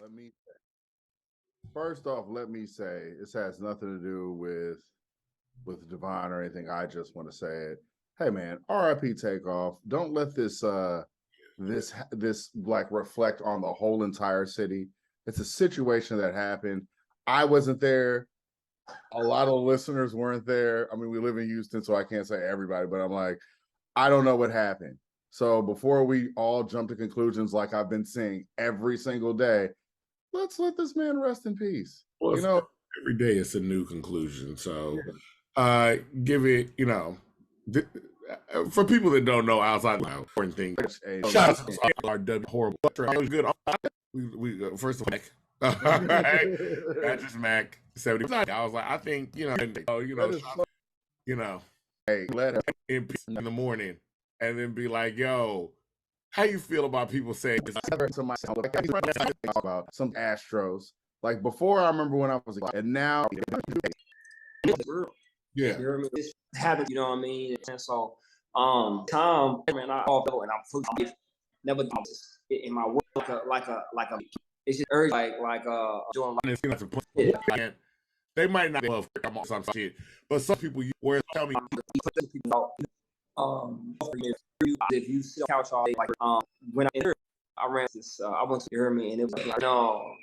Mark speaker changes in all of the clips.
Speaker 1: Let me first off, let me say this has nothing to do with Divine or anything. I just want to say it. Hey man, RIP Takeoff. Don't let this like reflect on the whole entire city. It's a situation that happened. I wasn't there. A lot of listeners weren't there. I mean, we live in Houston, so I can't say everybody, but I'm like, I don't know what happened. So before we all jump to conclusions like I've been saying every single day, let's let this man rest in peace.
Speaker 2: Well,
Speaker 1: You know,
Speaker 2: every day it's a new conclusion. So give it, for people that don't know outside of important things, shout out to RW horrible. It was good. We first of all, that's just Mac 70. I was like, I think,
Speaker 1: hey, let him
Speaker 2: in the morning and then be like, yo, how you feel about people saying this?
Speaker 1: about some Astros. Like before, I remember when I was a kid, and now,
Speaker 2: yeah,
Speaker 3: it's habit, you know what I mean? And so, Tom, man, I all and I'm forgive, never do this in my work like a it's just urgent doing
Speaker 2: like they might not love some shit, but some people where tell me
Speaker 3: if you sit on the couch all day, like when I ran this I went to hear me and it was like no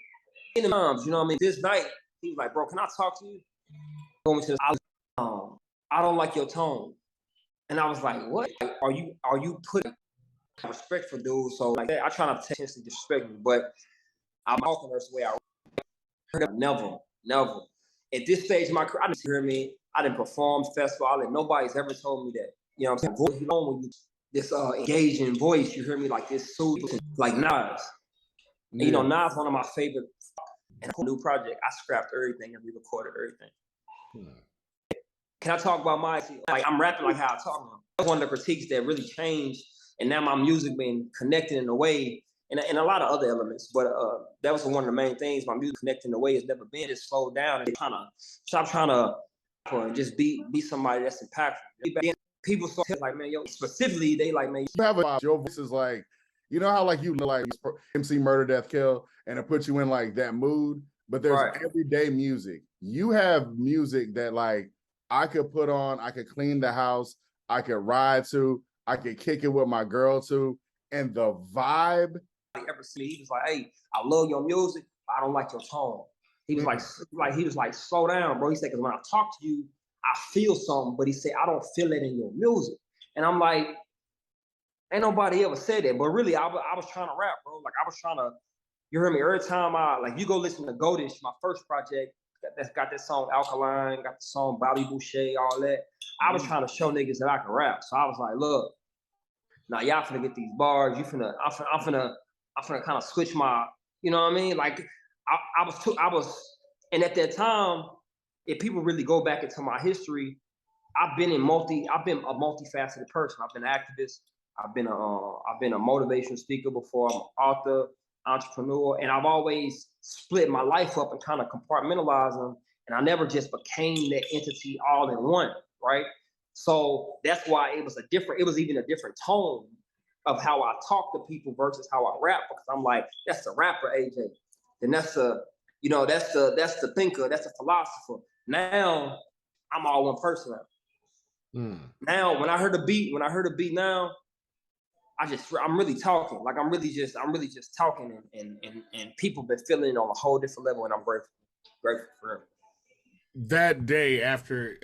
Speaker 3: in the moms, you know what I mean? This night he was like, bro, can I talk to you? Going to I don't like your tone. And I was like, what? Like, are you putting respect for dudes? So like that, I try not to intentionally disrespect me, but I'm talking this way. Never. At this stage of my career, I didn't hear me. I didn't perform festival. Nobody's ever told me that. You know what I'm saying? When you this engaging voice, you hear me like this soothing, like Nas. And, you know, Nas one of my favorite. And a new project, I scrapped everything and re-recorded everything. Can I talk about like I'm rapping like how I talk now? That's one of the critiques that really changed, and now my music been connected in a way, and a lot of other elements. But that was one of the main things. My music connected in a way it's never been. It's slowed down and kind of stop trying to just be somebody that's impactful. People so like, man, yo, specifically they like, man,
Speaker 1: you have your voice is like, you know how like you like MC Murder Death Kill, and it puts you in like that mood. But there's everyday music. You have music that like I could put on, I could clean the house, I could ride to, I could kick it with my girl to, and the vibe.
Speaker 3: Ever see me? He was like, "Hey, I love your music, but I don't like your tone." He was like, slow down, bro. He said, "Because when I talk to you, I feel something," but he said, "I don't feel it in your music." And I'm like, ain't nobody ever said that, but really, I was trying to rap, bro. Like I was trying to. You hear me? Every time you go listen to Goldish, my first project. That's got that song Alkaline, got the song Bobby Boucher, all that. I was trying to show niggas that I can rap. So I was like, look, now y'all finna get these bars. I'm finna kind of switch my, you know what I mean? Like I was, and at that time, if people really go back into my history, I've been a multifaceted person. I've been an activist. I've been a motivational speaker before. I'm an author, entrepreneur, and I've always split my life up and kind of compartmentalized them. And I never just became that entity all in one, right? So that's why it was even a different tone of how I talk to people versus how I rap, because I'm like, that's the rapper AJ. And that's the thinker, that's the philosopher. Now I'm all one person now. Now when I heard the beat now, I'm really talking. Like I'm really just talking, and people been feeling it on a whole different level, and I'm grateful for it.
Speaker 2: That day after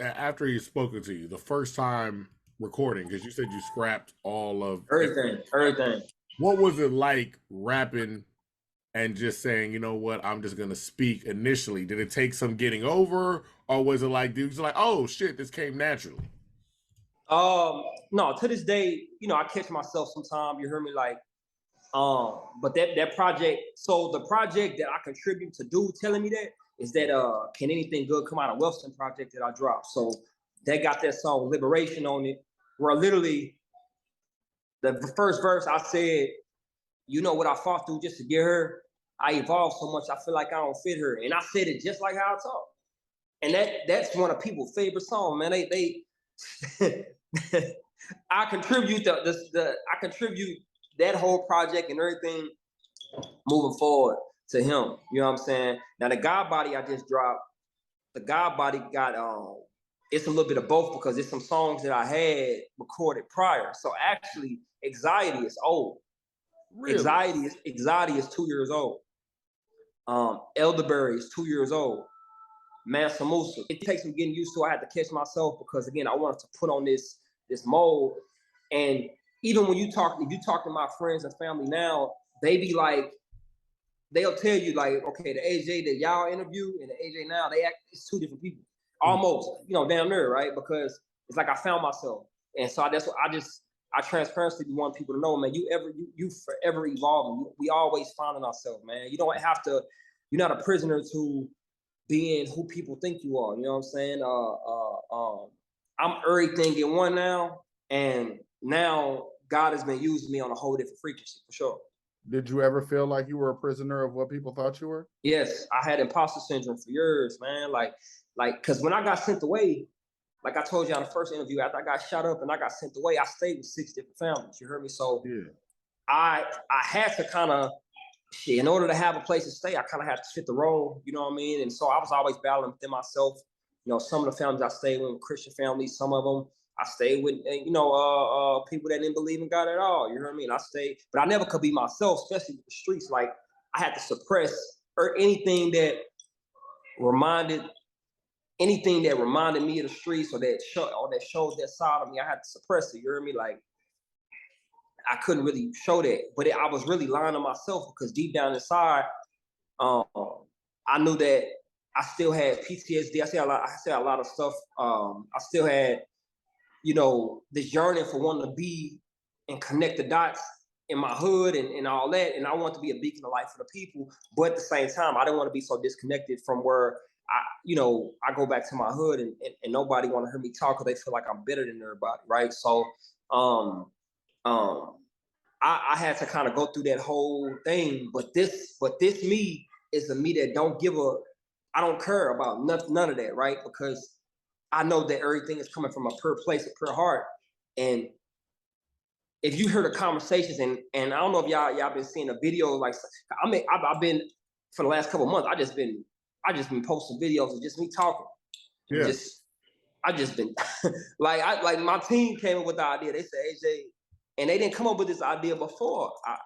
Speaker 2: he's spoken to you, the first time recording, because you said you scrapped all of
Speaker 3: everything.
Speaker 2: What was it like rapping and just saying, you know what, I'm just gonna speak initially? Did it take some getting over, or was it like, dude, like, oh shit, this came naturally?
Speaker 3: No, to this day, you know, I catch myself sometimes, you hear me, like, but that project, so the project that I contribute to dude telling me that is that Can Anything Good Come Out of Wellston project that I dropped. So they got that song Liberation on it, where literally the first verse I said, you know what I fought through just to get her? I evolved so much, I feel like I don't fit her. And I said it just like how I talk. And that's one of people's favorite songs, man. They I contribute I contribute that whole project and everything moving forward. to him. You know what I'm saying? Now the God Body I just dropped, the God Body got it's a little bit of both because it's some songs that I had recorded prior. So actually, Anxiety is old.
Speaker 1: Really?
Speaker 3: Anxiety is 2 years old. Elderberry is 2 years old. Mansa Musa. It takes some getting used to. I had to catch myself because again, I wanted to put on this mold. And even when if you talk to my friends and family now, they be like, they'll tell you like, okay, the AJ that y'all interview and the AJ now, it's two different people. Almost, damn near, right? Because it's like I found myself. And so that's what I transparently want people to know, man, you forever evolving. We always finding ourselves, man. You don't have to, you're not a prisoner to being who people think you are. You know what I'm saying? I'm everything in one now, and now God has been using me on a whole different frequency for sure.
Speaker 1: Did you ever feel like you were a prisoner of what people thought you were?
Speaker 3: Yes, I had imposter syndrome for years, man. Like, cause when I got sent away, like I told you on the first interview, after I got shot up and I got sent away, I stayed with 6 different families. You heard me? So
Speaker 1: yeah.
Speaker 3: I had to kind of, in order to have a place to stay, I kind of had to fit the role, you know what I mean? And so I was always battling within myself. Some of the families I stayed with, Christian families, some of them I stayed with, people that didn't believe in God at all. You know what I mean? I stayed, but I never could be myself, especially with the streets. Like I had to suppress anything that reminded me of the streets or that shows that side of me. I had to suppress it. You hear me? Like I couldn't really show that, but I was really lying to myself because deep down inside, I knew that I still had PTSD. I said a lot of stuff. I still had, this yearning for wanting to be and connect the dots in my hood and all that. And I want to be a beacon of light for the people. But at the same time, I didn't want to be so disconnected from where I go back to my hood and nobody want to hear me talk because they feel like I'm better than everybody, right? So I had to kind of go through that whole thing. But this me is a me that I don't care about none of that, right? Because I know that everything is coming from a pure place, a pure heart. And if you heard the conversations, and I don't know if y'all been seeing a video, like I've been for the last couple of months, I just been posting videos of just me talking.
Speaker 1: Yeah.
Speaker 3: I just been like my team came up with the idea. They said, AJ, and they didn't come up with this idea before I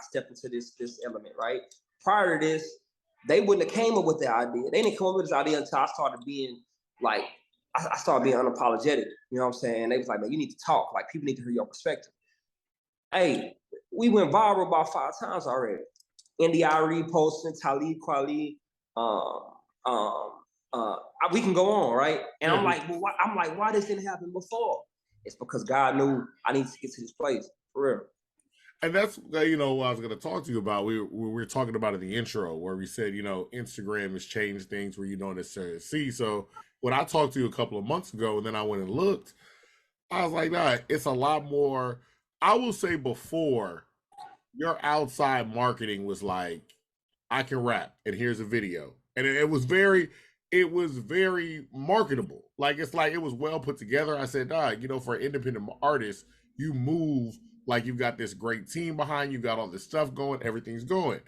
Speaker 3: stepped into this element, right? Prior to this, they wouldn't have came up with the idea. They didn't come up with this idea until I started being like, I started being unapologetic. You know what I'm saying? They was like, man, you need to talk. Like people need to hear your perspective. Hey, we went viral about 5 times already. NDI reposting, Talib Kweli, we can go on, right? And I'm like, why this didn't happen before? It's because God knew I need to get to this place, for real.
Speaker 2: And that's, what I was going to talk to you about. We were talking about in the intro where we said, Instagram has changed things where you don't necessarily see. So when I talked to you a couple of months ago and then I went and looked, I was like, nah, it's a lot more. I will say before, your outside marketing was like, I can rap and here's a video. And it was very marketable. Like, it's like, it was well put together. I said, for an independent artist, you move like you've got this great team behind you, got all this stuff going, everything's going.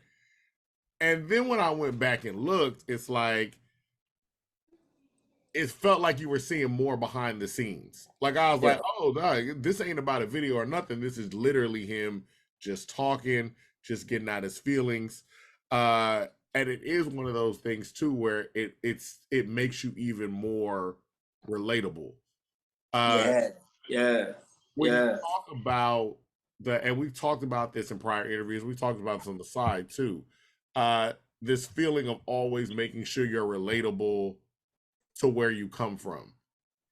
Speaker 2: And then when I went back and looked, it's like, it felt like you were seeing more behind the scenes. Like I was like, oh, no, this ain't about a video or nothing. This is literally him just talking, just getting out his feelings. And it is one of those things too, where it makes you even more relatable.
Speaker 3: Yeah.
Speaker 2: When you talk about and we've talked about this in prior interviews, we talked about this on the side too. This feeling of always making sure you're relatable to where you come from.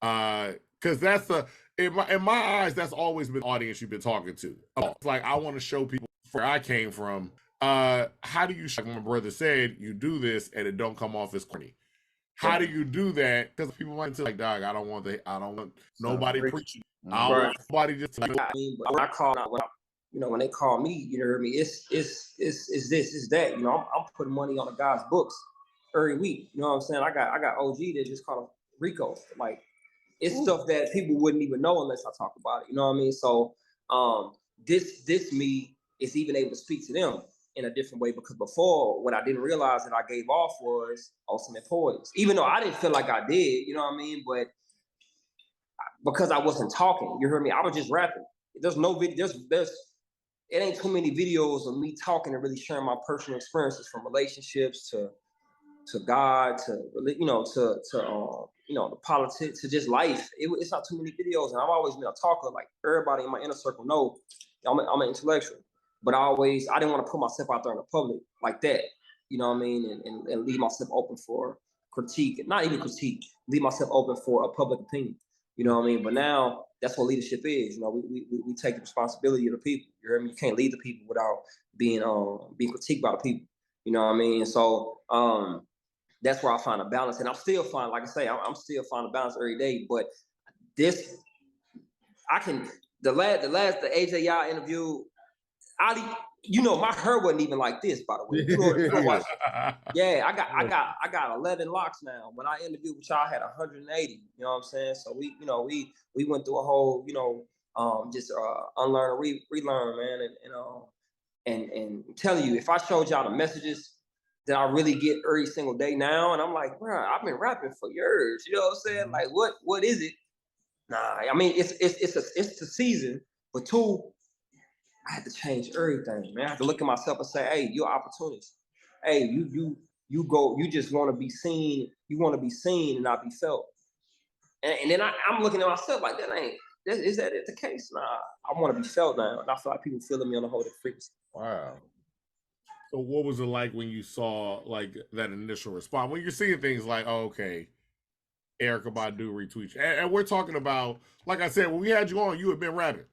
Speaker 2: Because that's in my eyes, that's always been the audience you've been talking to. It's like, I want to show people where I came from. How do you, like my brother said, you do this and it don't come off as corny? How do you do that? Because people might say, like, dog, I don't want nobody preaching. I don't want nobody just.
Speaker 3: But when they call me, you know what I mean? It's this, it's that. I'm putting money on the guy's books every week. You know what I'm saying? I got OG that just called him Rico. Like, it's stuff that people wouldn't even know unless I talk about it. You know what I mean? So this me is even able to speak to them. in a different way, because before, what I didn't realize that I gave off was ultimate poise. Even though I didn't feel like I did, you know what I mean? But because I wasn't talking, you heard me? I was just rapping. There's no video, it ain't too many videos of me talking and really sharing my personal experiences, from relationships to God, to the politics, to just life. It's not too many videos, and I've always been a talker. Like everybody in my inner circle know, I'm an intellectual, but I didn't want to put myself out there in the public like that. You know what I mean? And leave myself open for critique, not even critique, leave myself open for a public opinion. You know what I mean? But now that's what leadership is. You know, we take the responsibility of the people. You hear me? You can't lead the people without being critiqued by the people. You know what I mean? And so that's where I find a balance. And I'm still finding, like I say, I'm still finding a balance every day. But this, the AJ y'all interview, Ali, my hair wasn't even like this, by the way. Yeah, I got 11 locks now. When I interviewed with y'all, I had 180. You know what I'm saying? So we went through a whole, just unlearn and relearn, man. And I'm telling you, if I showed y'all the messages that I really get every single day now, and I'm like, bro, I've been rapping for years. You know what I'm saying? Like, what is it? Nah, I mean, it's the season, but two, I had to change everything, man. I had to look at myself and say, hey, you're an opportunist. Hey, you just want to be seen. You want to be seen and not be felt. And then I'm looking at myself like, is that the case? Nah, I want to be felt now. And I feel like people feeling me on a whole different frequency.
Speaker 1: Wow.
Speaker 2: So what was it like when you saw like that initial response? When you're seeing things like, oh, okay, Erykah Badu retweets. And we're talking about, like I said, when we had you on, you had been rapping.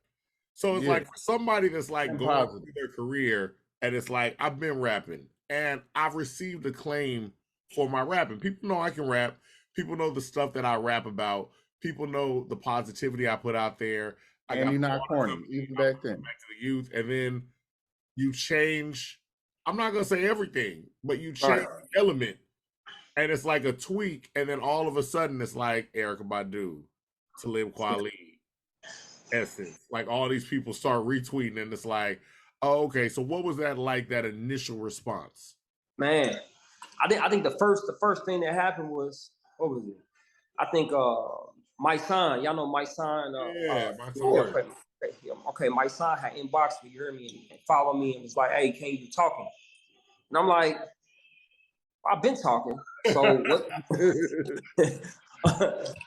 Speaker 2: So it's like for somebody that's like going through their career and it's like, I've been rapping and I've received acclaim for my rapping. People know I can rap. People know the stuff that I rap about. People know the positivity I put out there.
Speaker 1: And you're not corny, even back then.
Speaker 2: Back to the youth. And then you change, I'm not going to say everything, but you change the element. And it's like a tweak. And then all of a sudden it's like Erykah Badu, Talib Kweli, Essence. Like all these people start retweeting and it's like, oh, okay. So what was that like, that initial response?
Speaker 3: Man, I think the first thing that happened was, what was it? I think my son, y'all know my son.
Speaker 2: My son.
Speaker 3: Okay, my son had inboxed me, you hear me, and followed me and was like, hey, can you talking? And I'm like, I've been talking. So what?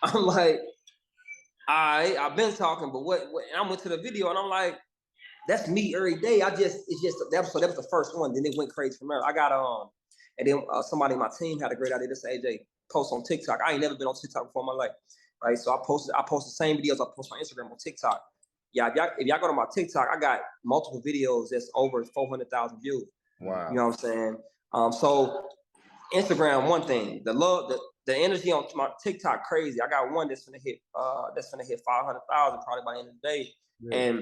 Speaker 3: I'm like, I've been talking, but what? And I went to the video and I'm like, that's me every day. That was the first one. Then it went crazy from there. I got and then somebody in my team had a great idea to say, AJ, post on TikTok. I ain't never been on TikTok before in my life, right? So I posted the same videos I post on Instagram on TikTok. Yeah, if y'all go to my TikTok, I got multiple videos that's over 400,000 views.
Speaker 1: Wow.
Speaker 3: You know what I'm saying? So Instagram, one thing, the energy on my TikTok crazy. I got one that's gonna hit 500,000 probably by the end of the day. Yeah.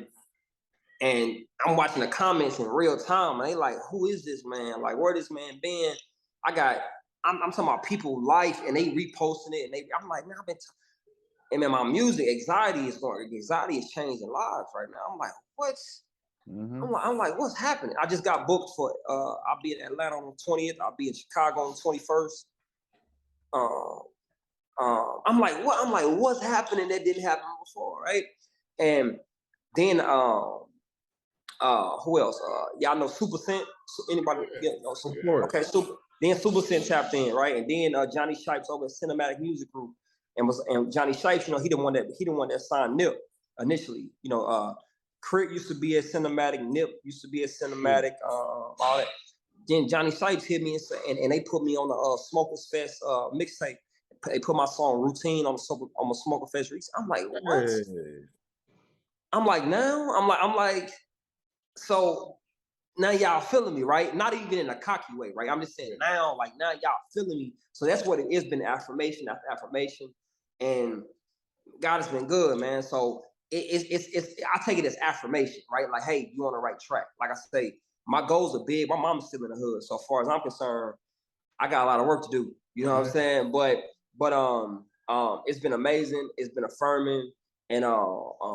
Speaker 3: And I'm watching the comments in real time, and they like, who is this man? Like, where this man been? I'm talking about people life, and they reposting it, and I'm like, man, and man, my music, anxiety is changing lives right now. I'm like, what? Mm-hmm. I'm like, what's happening? I just got booked for, I'll be in Atlanta on the 20th. I'll be in Chicago on the 21st. I'm like, what? I'm like, what's happening that didn't happen before, right? And then, who else? Y'all know Super Scent? Anybody? Know Super? Okay, then Super Scent tapped in, right? And then Johnny Shipes over at Cinematic Music Group, and Johnny Shipes, he the one that signed Nip initially. Crit used to be at Cinematic, Nip used to be at Cinematic, all that. Then Johnny Shipes hit me and they put me on the Smokers Fest mixtape. They put my song Routine on the Smoker Fest. I'm like, what? Hey. I'm like, now? I'm like, so now y'all feeling me, right? Not even in a cocky way, right? I'm just saying now y'all feeling me. So that's what it is, been affirmation after affirmation. And God has been good, man. So it's I take it as affirmation, right? Like, hey, you on the right track. Like I say, my goals are big. My mom's still in the hood. So as far as I'm concerned, I got a lot of work to do. You know what I'm saying? But it's been amazing. It's been affirming. And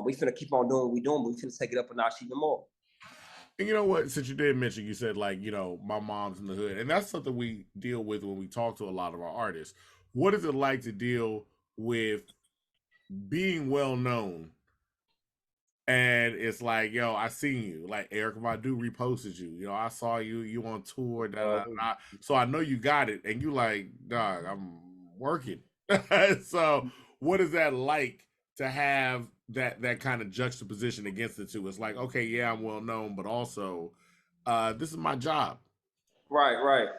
Speaker 3: we finna keep on doing what we doing, but we finna take it up a notch even more.
Speaker 2: And you know what? Since you did mention, you said like, you know, my mom's in the hood, and that's something we deal with when we talk to a lot of our artists. What is it like to deal with being well known? And it's like, yo, I seen you. Like Erykah Badu reposted you. You know, I saw you on tour. So I know you got it. And you like, dog, I'm working. So what is that like to have that kind of juxtaposition against the two? It's like, okay, yeah, I'm well known, but also this is my job.
Speaker 3: Right.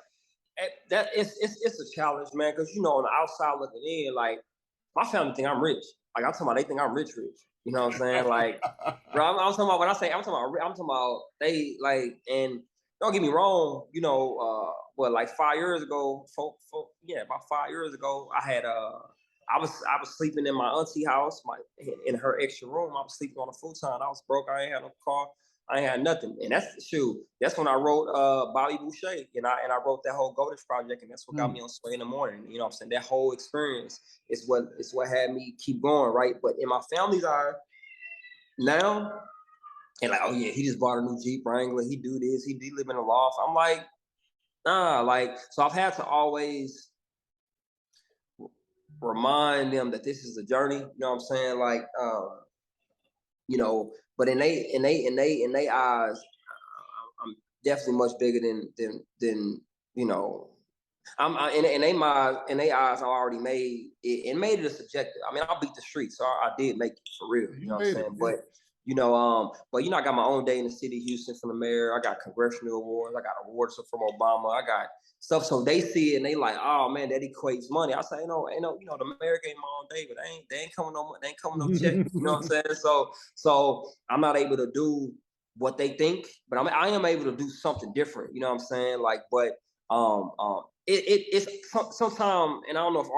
Speaker 3: That it's a challenge, man, because you know, on the outside looking in, like my family think I'm rich. Like I'm talking about, they think I'm rich. You know what I'm saying? Like, bro, I'm talking about, when I say I'm talking about they like, and don't get me wrong, you know, like 5 years ago, about 5 years ago, I was sleeping in my auntie house, in her extra room. I was sleeping on a futon. I was broke. I ain't had no car. I ain't had nothing. And that's when I wrote Bobby Boucher, and I wrote that whole Goldish project, and that's what got me on Sway in the Morning. You know what I'm saying? That whole experience is what had me keep going, right? But in my family's eye now, and like, oh yeah, he just bought a new Jeep Wrangler, he do this, he live in a loft. I'm like, nah, like, so I've had to always remind them that this is a journey, you know what I'm saying? Like, you know, but in they eyes, I'm definitely much bigger than you know. In their eyes, I already made it, and made it a subjective. I mean, I beat the streets, so I did make it for real. You know what I'm saying? Yeah. But I got my own day in the city of Houston from the mayor. I got congressional awards. I got awards from Obama. I got stuff. So they see it and they like, oh man, that equates money. I say, ain't no, you know, the mayor gave my own day, but they ain't coming no check. You know what I'm saying? So I'm not able to do what they think, but I am able to do something different. You know what I'm saying? Like, but it's sometimes, and I don't know if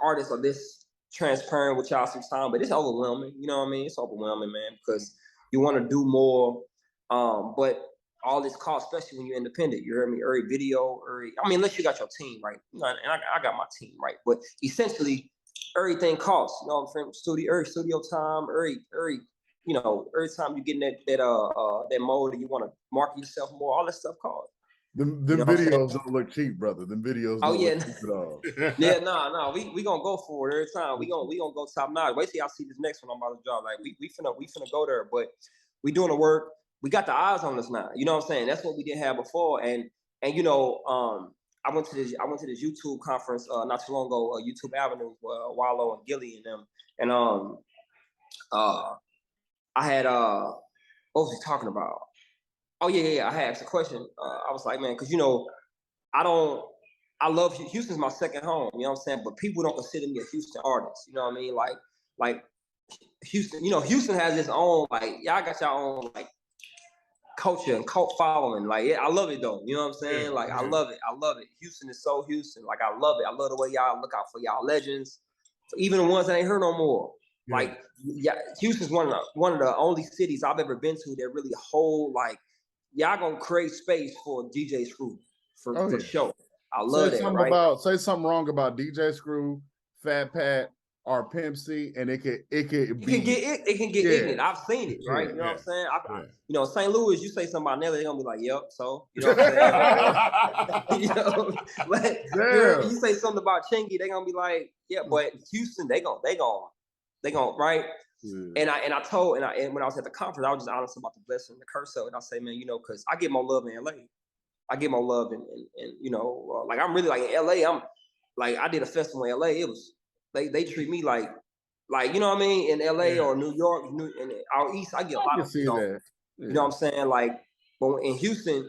Speaker 3: artists are this transparent with y'all sometimes, but it's overwhelming. You know what I mean? It's overwhelming, man, because you want to do more, but all this costs, especially when you're independent. You heard me? Every video, unless you got your team right, you know, and I got my team right, but essentially everything costs. You know what I'm saying? Studio time, you know, every time you get in that mode and you want to market yourself more, all that stuff costs.
Speaker 1: Them videos don't look cheap, brother. Them videos don't look cheap at all.
Speaker 3: Yeah, no. We gonna go for it every time. We gonna go top notch. Wait till y'all see this next one I'm about to drop. Like we finna go there, but we doing the work. We got the eyes on us now. You know what I'm saying? That's what we didn't have before. And you know, I went to this YouTube conference not too long ago, YouTube Avenue, Wallow and Gilly and them. And I had what was he talking about? Oh yeah. I had asked a question. I was like, man, because you know, I love Houston's my second home. You know what I'm saying? But people don't consider me a Houston artist. You know what I mean? Like Houston. You know, Houston has its own, like, y'all got your own like culture and cult following. Like, yeah, I love it though. You know what I'm saying? Yeah, like, yeah. I love it. Houston is so Houston. Like, I love it. I love the way y'all look out for y'all legends, even the ones that ain't heard no more. Yeah. Like, yeah, Houston's one of the only cities I've ever been to that really hold, like, y'all gonna create space for DJ Screw for sure. I love that. Right?
Speaker 1: Say something wrong about DJ Screw, Fat Pat, or Pimp C, and it can get
Speaker 3: ignorant. I've seen it, right? You know what I'm saying? You know, St. Louis, you say something about Nelly, they're gonna be like, "Yep." So you know what I'm saying? You know, like, you say something about Chingy, they're gonna be like, "Yeah," but Houston, they gonna right. Yeah. And when I was at the conference, I was just honest about the blessing and the curse of it. I say, man, you know, because I get more love in LA. I get more love in you know, like, I'm really like in LA. I'm like, I did a festival in LA. It was they treat me like you know what I mean, in LA or New York, and out east, I get a lot of, you know, you know what I'm saying, like, but in Houston,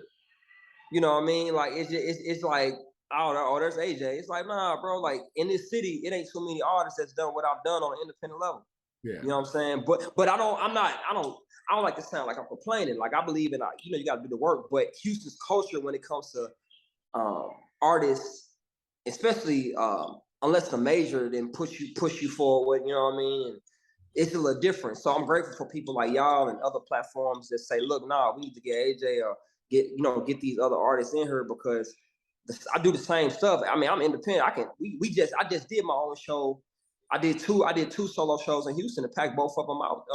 Speaker 3: you know what I mean, like, it's like, oh, there's AJ. It's like, nah, bro, like, in this city, it ain't so many artists that's done what I've done on an independent level. Yeah. You know what I'm saying? But I don't like to sound like I'm complaining. Like, I believe in, you know, you got to do the work. But Houston's culture when it comes to artists, especially unless the major, then push you forward. You know what I mean? And it's a little different. So I'm grateful for people like y'all and other platforms that say, look, nah, we need to get AJ or get these other artists in here, because I do the same stuff. I mean, I'm independent. I just did my own show. I did two solo shows in Houston to pack both of them out.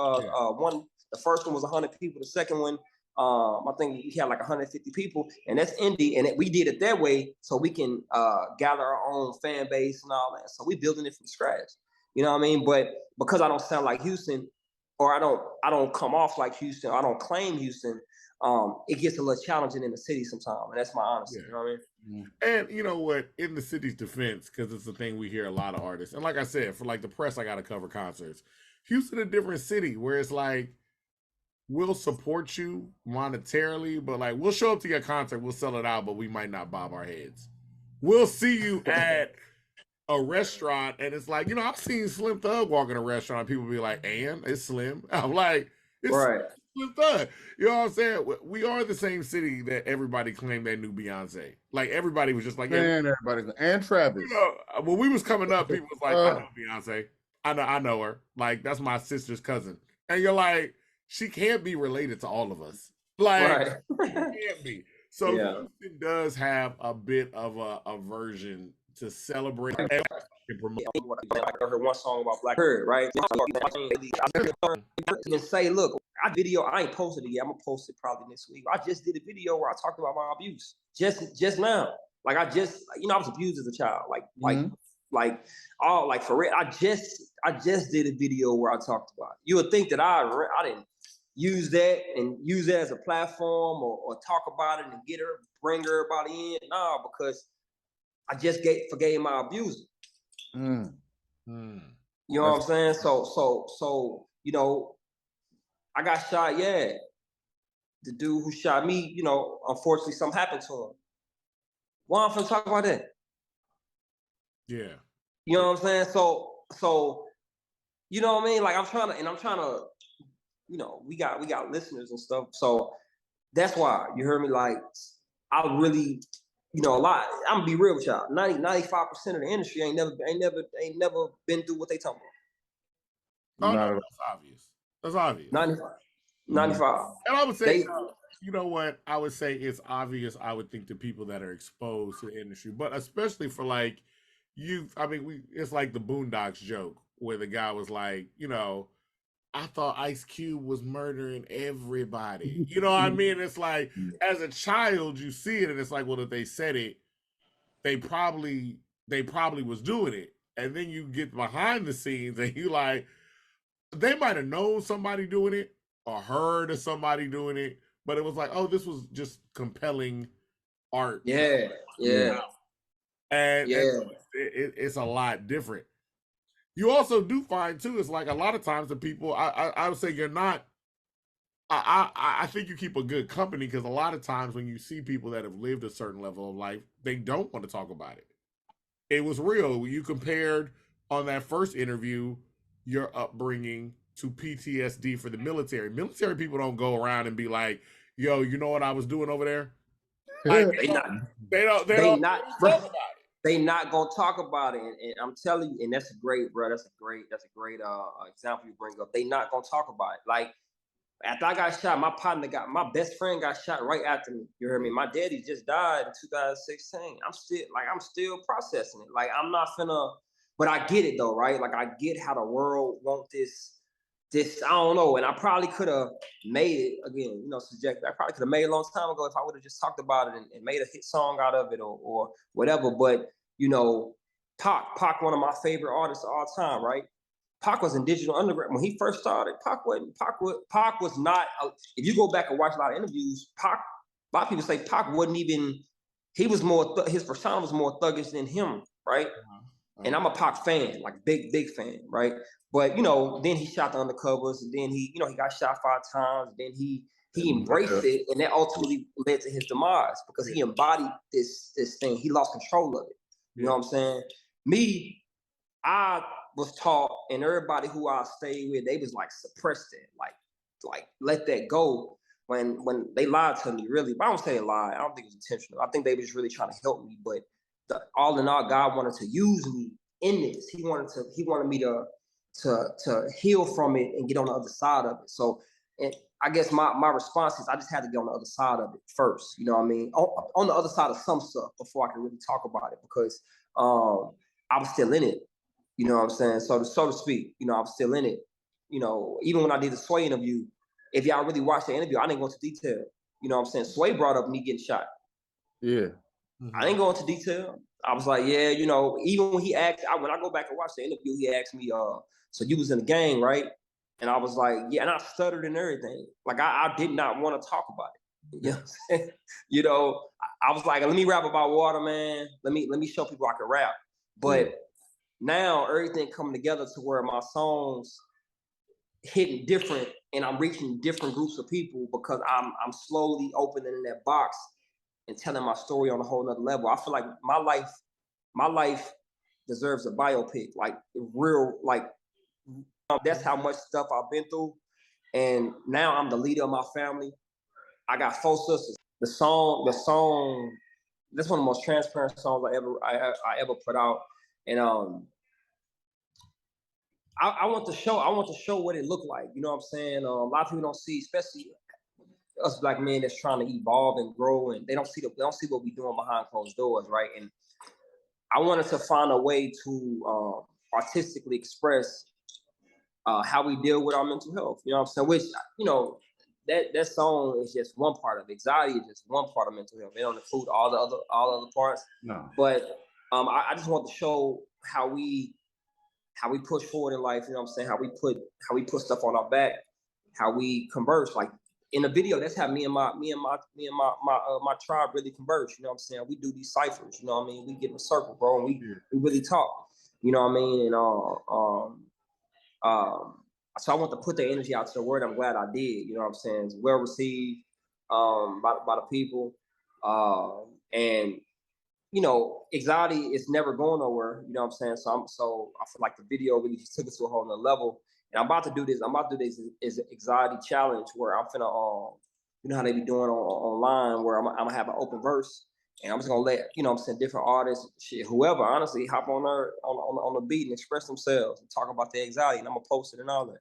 Speaker 3: The first one was 100 people. The second one I think we had like 150 people, and that's indie, and we did it that way so we can gather our own fan base and all that. So we building it from scratch. You know what I mean? But because I don't sound like Houston, or I don't come off like Houston, or I don't claim Houston, it gets a little challenging in the city sometimes, and that's my honesty.
Speaker 2: Yeah.
Speaker 3: You know what I mean?
Speaker 2: And you know what? In the city's defense, because it's the thing we hear a lot of artists, and like I said, for like the press, I got to cover concerts. Houston, a different city where it's like we'll support you monetarily, but like we'll show up to your concert, we'll sell it out, but we might not bob our heads. We'll see you at a restaurant, and it's like, you know, I've seen Slim Thug walk in a restaurant, and people be like, and it's Slim. I'm like, it's
Speaker 3: Right.
Speaker 2: Slim Thug. You know what I'm saying? We are the same city that everybody claimed they knew Beyonce. Like everybody was just like,
Speaker 1: and everybody, and Travis.
Speaker 2: You know, when we was coming up, people was like, I know Beyonce. I know her. Like that's my sister's cousin. And you're like, she can't be related to all of us. Like, she can't be. So Houston does have a bit of a aversion to celebrate and promote.
Speaker 3: I heard one song about Black Bird, right? And say, look, I ain't posted it yet. I'm gonna post it probably next week. I just did a video where I talked about my abuse. Just now. Like I was abused as a child. Like for real. I just did a video where I talked about it. You would think that I didn't use that as a platform or talk about it and bring everybody in. No, because I just forgave my abuser. You know what I'm saying? So, you know, I got shot, The dude who shot me, you know, unfortunately something happened to him. Why I'm finna talk about that?
Speaker 2: Yeah.
Speaker 3: You know what I'm saying? So, you know what I mean? Like I'm trying to, you know, we got listeners and stuff. So that's why, you heard me, like, I really, you know, a lot. I'm gonna be real with y'all. 95% of the industry ain't never been through what they talking
Speaker 2: about. Oh, no, that's obvious. That's obvious.
Speaker 3: 95.
Speaker 2: And I would say, you know what? I would say it's obvious. I would think to people that are exposed to the industry, but especially for like it's like the Boondocks joke where the guy was like, you know, I thought Ice Cube was murdering everybody. You know what I mean? It's like, as a child, you see it, and it's like, well, if they said it, they probably was doing it. And then you get behind the scenes, and you like, they might have known somebody doing it or heard of somebody doing it, but it was like, oh, this was just compelling art.
Speaker 3: Yeah.
Speaker 2: And it's a lot different. You also do find too, it's like a lot of times the people, I would say you're not, I think you keep a good company because a lot of times when you see people that have lived a certain level of life, they don't want to talk about it. It was real. You compared on that first interview your upbringing to PTSD for the military. Military people don't go around and be like, yo, you know what I was doing over there? Like, they don't talk about it.
Speaker 3: They not gonna talk about it, and I'm telling you, and that's a great, bro. That's a great example you bring up. They not gonna talk about it. Like after I got shot, my best friend got shot right after me. You heard me? My daddy just died in 2016. I'm still processing it. Like I'm not finna, but I get it though, right? Like I get how the world want this. I don't know, and I probably could have made it again. You know, subjective. I probably could have made it a long time ago if I would have just talked about it and made a hit song out of it or whatever. But you know, Pac, one of my favorite artists of all time, right? Pac was in Digital Underground when he first started. Pac was not. If you go back and watch a lot of interviews, Pac. A lot of people say Pac wasn't even. He was more. His persona was more thuggish than him, right? And I'm a Pac fan, like big fan, right? But you know, then he shot the Undercovers, and then he got shot 5 times. Then he embraced it, and that ultimately led to his demise because he embodied this thing. He lost control of it. You know what I'm saying? Me, I was taught, and everybody who I stayed with, they was like suppressed it, like let that go. When they lied to me, really, but I don't say they lied. I don't think it was intentional. I think they were just really trying to help me. But all in all, God wanted to use me in this. He wanted me to heal from it and get on the other side of it. So, and I guess my response is I just had to get on the other side of it first. You know what I mean? On the other side of some stuff before I can really talk about it because I was still in it. You know what I'm saying? So to speak, you know, I was still in it. You know, even when I did the Sway interview, if y'all really watch the interview, I didn't go into detail. You know what I'm saying? Sway brought up me getting shot.
Speaker 1: Yeah.
Speaker 3: I didn't go into detail. I was like, yeah, you know, even when he asked, when I go back and watch the interview, he asked me, so you was in the gang, right? And I was like, yeah, and I stuttered and everything. Like I did not want to talk about it. You know what I'm saying? You know, I was like, let me rap about water, man. Let me show people I can rap. But now everything coming together to where my songs hitting different and I'm reaching different groups of people because I'm slowly opening that box and telling my story on a whole nother level. I feel like my life deserves a biopic, like real, like that's how much stuff I've been through. And now I'm the leader of my family. I got 4 sisters. The song, that's one of the most transparent songs I ever put out. And I want to show what it looked like. You know what I'm saying? A lot of people don't see, especially us black men that's trying to evolve and grow, and they don't see what we're doing behind closed doors, right? And I wanted to find a way to artistically express how we deal with our mental health. You know what I'm saying? Which, you know, that song is just one part of it. Anxiety is just one part of mental health. They don't include all the other parts.
Speaker 1: No.
Speaker 3: But I just want to show how we push forward in life. You know what I'm saying? How we put stuff on our back. How we converse. Like in the video, that's how me and my tribe really converse. You know what I'm saying? We do these ciphers. You know what I mean? We get in a circle, bro, and we really talk. You know what I mean? And so I want to put the energy out to the world. I'm glad I did. You know what I'm saying? It's well received by the people. And you know, anxiety is never going nowhere. You know what I'm saying? So I feel like the video really just took it to a whole nother level. And I'm about to do this. Is an anxiety challenge where I'm finna you know how they be doing online, where I'm gonna have an open verse, and I'm just gonna let, you know what I'm saying, different artists, whoever, honestly, hop on there on the beat and express themselves and talk about their anxiety, and I'm gonna post it and all that.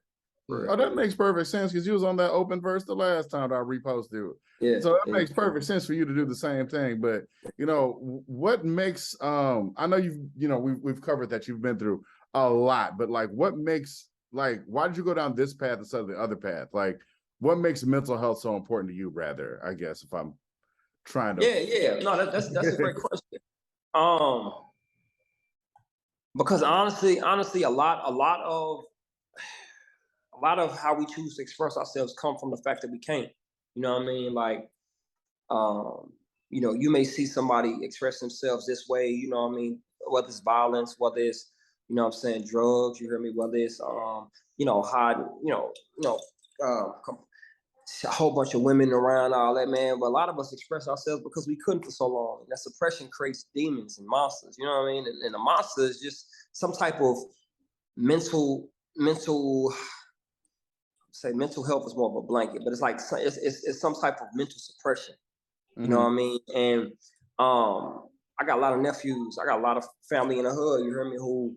Speaker 1: Oh, that makes perfect sense because you was on that open verse the last time that I reposted it. Yeah. So that makes perfect sense for you to do the same thing. But you know, what makes I know we've covered that you've been through a lot, but like what makes, like, why did you go down this path instead of the other path? Like, what makes mental health so important to you, rather, I guess, if I'm trying to.
Speaker 3: Yeah. No, that's a great question. Because honestly, a lot of how we choose to express ourselves come from the fact that we can't. You know what I mean? Like, you know, you may see somebody express themselves this way, you know what I mean? Whether it's violence, whether it's, you know what I'm saying, drugs, you hear me? Whether it's, you know, hiding, a whole bunch of women around, all that, man. But a lot of us express ourselves because we couldn't for so long. And that suppression creates demons and monsters, you know what I mean? And the monster is just some type of mental health is more of a blanket, but it's like it's some type of mental suppression. You know what I mean? And I got a lot of nephews. I got a lot of family in the hood. You hear me? Who,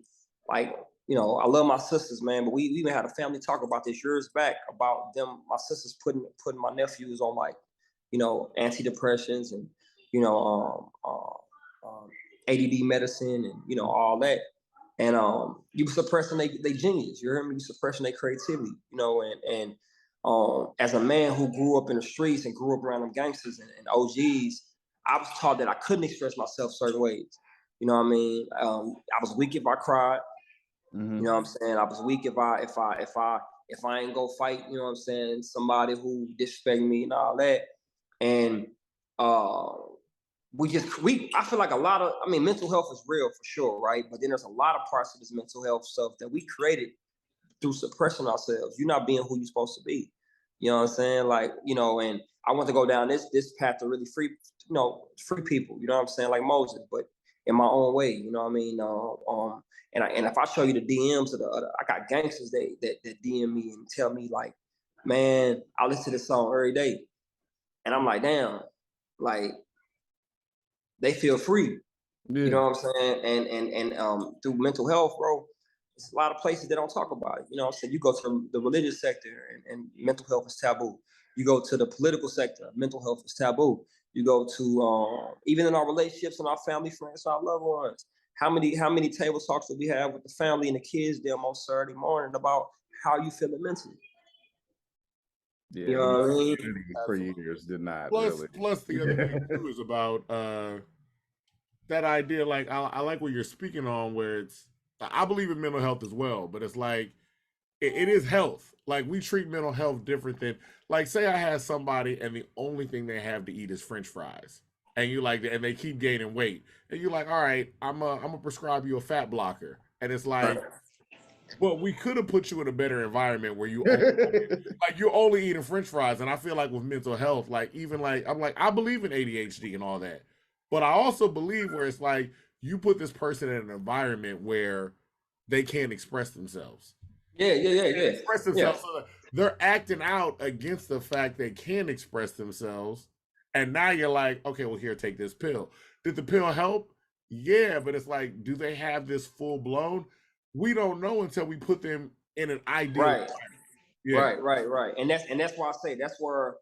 Speaker 3: like, you know, I love my sisters, man. But we even had a family talk about this years back about them. My sisters putting my nephews on, like, you know, antidepressants and, you know, ADD medicine and, you know, all that. And you suppressing they genius. You hear me? You suppressing their creativity. You know, and as a man who grew up in the streets and grew up around them gangsters and OGs, I was taught that I couldn't express myself certain ways. You know what I mean? I was weak if I cried. You know what I'm saying? I was weak if I ain't go fight, you know what I'm saying, somebody who disrespected me and all that. And I feel like mental health is real for sure, right? But then there's a lot of parts of this mental health stuff that we created through suppressing ourselves. You're not being who you're supposed to be. You know what I'm saying? Like, you know, and I want to go down this path to really free people, you know what I'm saying, like Moses, but in my own way, you know what I mean? And if I show you the DMs of I got gangsters that DM me and tell me, like, man, I listen to this song every day. And I'm like, damn, like, they feel free. Yeah. You know what I'm saying? And through mental health, bro, there's a lot of places that don't talk about it. You know what I'm saying? You go to the religious sector and mental health is taboo. You go to the political sector, mental health is taboo. You go to even in our relationships and our family, friends, our loved ones. How many table talks do we have with the family and the kids there on Saturday morning about how you feeling mentally?
Speaker 1: Yeah,
Speaker 3: You know what I mean?
Speaker 1: for years did not
Speaker 2: Plus,
Speaker 1: really.
Speaker 2: plus the other thing too is about that idea. Like I like what you're speaking on, where it's I believe in mental health as well, but it's like it is health. Like we treat mental health different than like say I had somebody and the only thing they have to eat is French fries, and you like and they keep gaining weight, and you're like, all right, I'm gonna prescribe you a fat blocker, and it's like. But we could have put you in a better environment where you only, like you're only eating French fries, and I feel like with mental health, like even like I'm like I believe in ADHD and all that, but I also believe where it's like you put this person in an environment where they can't express themselves.
Speaker 3: Yeah.
Speaker 2: Express themselves. So they're acting out against the fact they can express themselves, and now you're like, okay, well here, take this pill. Did the pill help? Yeah, but it's like, do they have this full blown? We don't know until we put them in an ideal.
Speaker 3: Right. Yeah. Right. And that's why I say that's where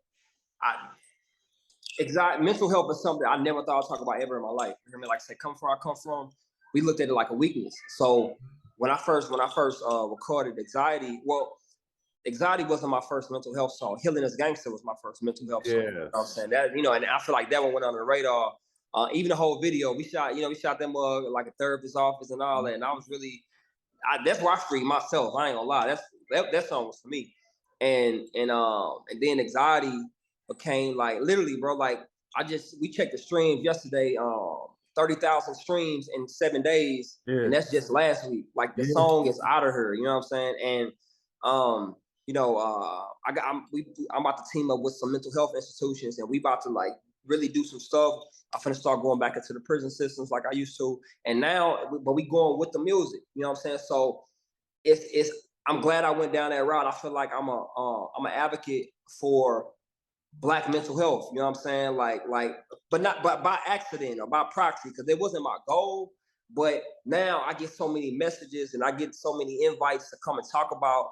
Speaker 3: mental health is something I never thought I'd talk about ever in my life. You hear me? Like I said, come from, we looked at it like a weakness. So when I first recorded Anxiety, well, Anxiety wasn't my first mental health song. Healing as Gangster was my first mental health song. You know what I'm saying? That, and I feel like that one went under the radar. Even the whole video, we shot them like a therapist's office and all that. And I was really, that's where I freed myself. I ain't gonna lie. That song was for me. And then Anxiety became like literally, bro. Like we checked the streams yesterday. 30,000 streams in 7 days, and that's just last week. Like the song is out of her. You know what I'm saying? And I'm about to team up with some mental health institutions, and we about to like really do some stuff. I'm finna start going back into the prison systems like I used to, and now, but we going with the music. You know what I'm saying? So it's. I'm glad I went down that route. I feel like I'm an advocate for Black mental health. You know what I'm saying? Like, but not by accident or by proxy, because it wasn't my goal. But now I get so many messages and I get so many invites to come and talk about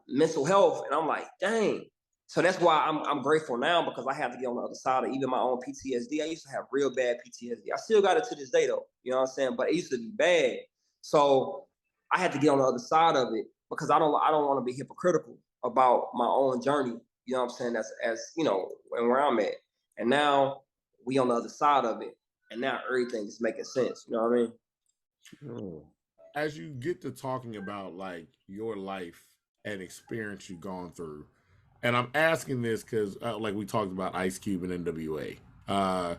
Speaker 3: mental health, and I'm like, dang. So that's why I'm grateful now, because I have to get on the other side of even my own PTSD. I used to have real bad PTSD. I still got it to this day though. You know what I'm saying? But it used to be bad. So I had to get on the other side of it, because I don't want to be hypocritical about my own journey. You know what I'm saying? As and where I'm at. And now we on the other side of it. And now everything is making sense. You know what I mean?
Speaker 2: As you get to talking about like your life and experience you've gone through, and I'm asking this because like we talked about Ice Cube and NWA. I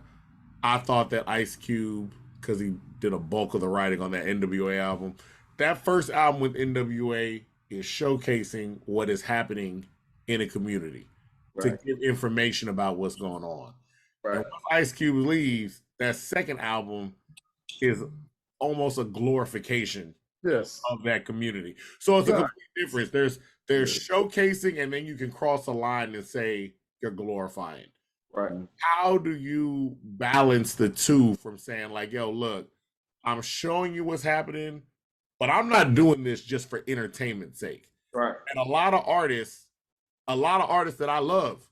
Speaker 2: thought that Ice Cube, because he did a bulk of the writing on that NWA album, that first album with NWA is showcasing what is happening in a community to give information about what's going on. And once Ice Cube leaves, that second album is almost a glorification of that community. So it's a complete difference. There's showcasing, and then you can cross a line and say you're glorifying.
Speaker 3: Right.
Speaker 2: How do you balance the two from saying like, yo, look, I'm showing you what's happening, but I'm not doing this just for entertainment's sake.
Speaker 3: Right.
Speaker 2: And a lot of artists that I love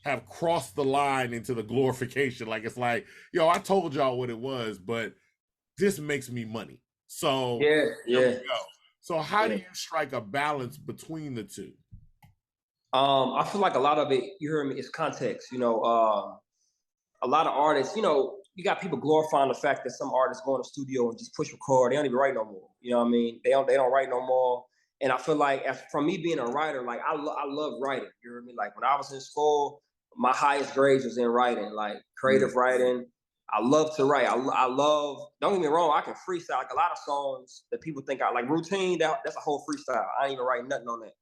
Speaker 2: have crossed the line into the glorification. Like, it's like, yo, I told y'all what it was, but this makes me money. So
Speaker 3: here we go.
Speaker 2: So how do you strike a balance between the two?
Speaker 3: I feel like a lot of it, you heard me, is context. A lot of artists, you got people glorifying the fact that some artists go in the studio and just push record. They don't even write no more. You know what I mean? They don't write no more. And I feel like from me being a writer, like I love writing. You hear me? Like when I was in school, my highest grades was in writing, like creative writing. I love to write. I love, don't get me wrong, I can freestyle. Like a lot of songs that people think I like Routine, that's a whole freestyle. I ain't even write nothing on that.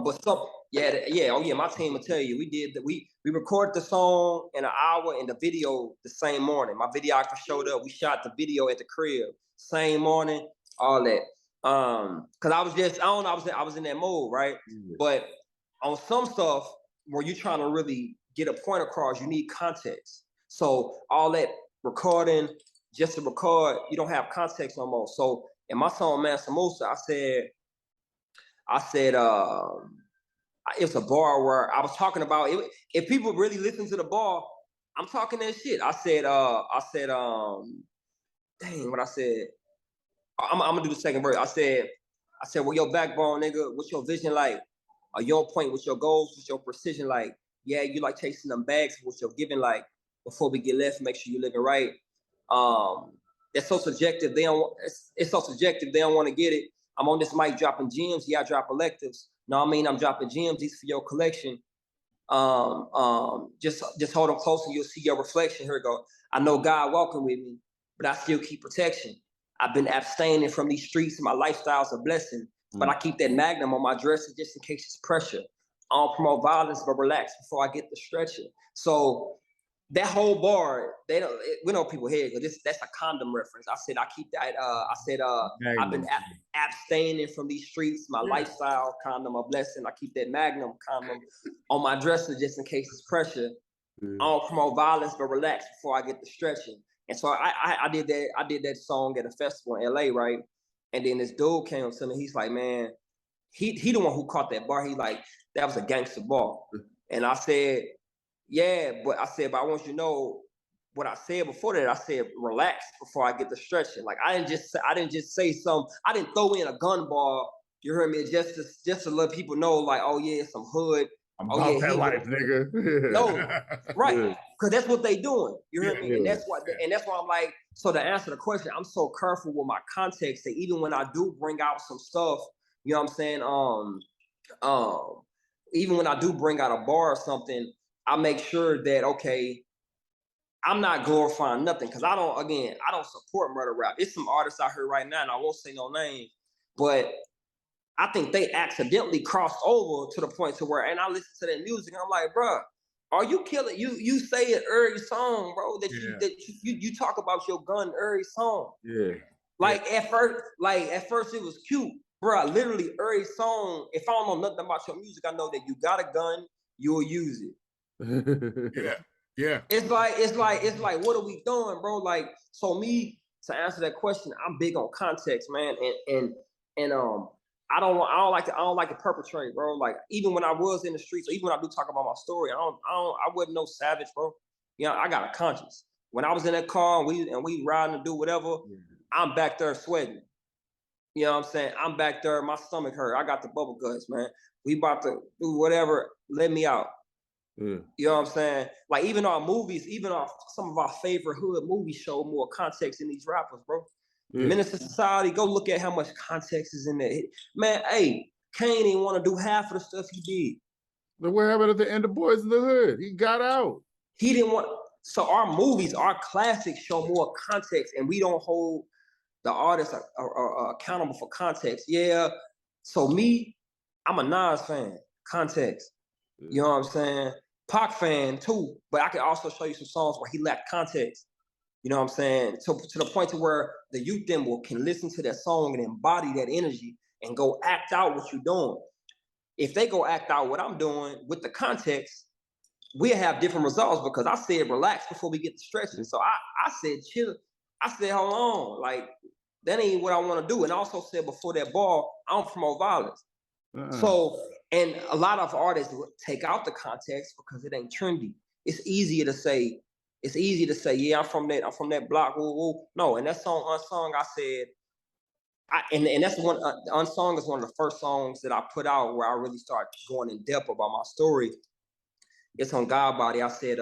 Speaker 3: But some, my team will tell you, we recorded the song in an hour and the video the same morning. My videographer showed up. We shot the video at the crib same morning, all that. Cause I was in that mode, right? But on some stuff where you're trying to really get a point across, you need context. So all that recording just to record, you don't have context no more. So in my song Mansa Musa, I said, it's a bar where I was talking about it. If people really listen to the bar, I'm talking that shit. I said, dang, what I said. I'm gonna do the second verse. I said, well, your backbone, nigga, what's your vision like? Are you on point with your goals, with your precision? Like, yeah, you like chasing them bags, what you're giving. Like, before we get left, make sure you're living right. That's so subjective. It's so subjective. They don't want to get it. I'm on this mic dropping gems. Yeah, I drop electives. No, I mean I'm dropping gems. These for your collection. Just hold them close and you'll see your reflection. Here we go. I know God walking with me, but I still keep protection. I've been abstaining from these streets. And my lifestyle's a blessing, but I keep that magnum on my dresser just in case it's pressure. I don't promote violence, but relax before I get the stretcher. So that whole bar, we know people here because that's a condom reference. I said I keep that. I've been abstaining from these streets. My lifestyle condom a blessing. I keep that magnum condom on my dresser just in case it's pressure. I don't promote violence, but relax before I get the stretching. And so I did that. I did that song at a festival in LA, right? And then this dude came to me. He's like, man, he the one who caught that bar. He like, that was a gangster bar. And I said, yeah, but I want you to know what I said before that. I said, relax before I get the stretching. Like I didn't just say something. I didn't throw in a gun bar. You heard me? Just to let people know, like, oh yeah, some hood.
Speaker 1: I'm about that life, nigga.
Speaker 3: No, right? Because that's what they doing. You heard me? And that's why I'm like. So to answer the question, I'm so careful with my context that even when I do bring out some stuff, you know what I'm saying? Even when I do bring out a bar or something, I make sure that, okay, I'm not glorifying nothing because I don't support murder rap. It's some artists out here right now, and I won't say no name, but I think they accidentally crossed over to the point to where, and I listen to that music, and I'm like, bro, are you killing? You say it every song, bro, that you talk about your gun every song.
Speaker 1: Yeah.
Speaker 3: Like at first it was cute, bro. Literally every song. If I don't know nothing about your music, I know that you got a gun, you'll use it.
Speaker 2: Yeah.
Speaker 3: It's like, what are we doing, bro? Like, so me to answer that question, I'm big on context, man, and I don't like to perpetrate, bro. Like even when I was in the streets, or even when I do talk about my story, I wasn't no savage, bro. You know, I got a conscience. When I was in that car and we riding to do whatever, I'm back there sweating. You know what I'm saying? I'm back there, my stomach hurt. I got the bubble guts, man. We about to do whatever. Let me out. You know what I'm saying? Like even our movies, some of our favorite hood movies show more context in these rappers, bro. Menace to Society, go look at how much context is in there. Man, hey, Kane didn't want to do half of the stuff he did.
Speaker 1: Look what happened at the end of Boys in the Hood. He got out.
Speaker 3: He didn't want. So our movies, our classics show more context, and we don't hold the artists are accountable for context. Yeah. So me, I'm a Nas fan. Context. You know what I'm saying? Pac fan too, but I can also show you some songs where he lacked context. You know what I'm saying? So to the point to where the youth then can listen to that song and embody that energy and go act out what you're doing. If they go act out what I'm doing with the context, we'll have different results because I said relax before we get to stretching. So I said chill. I said hold on, like that ain't what I want to do. And I also said before that ball, I don't promote violence. So, and a lot of artists take out the context because it ain't trendy. It's easy to say, yeah, I'm from that block. Woo, woo. No, and that song Unsung, I said, and that's one. Unsung is one of the first songs that I put out where I really start going in depth about my story. It's on God Body. I said,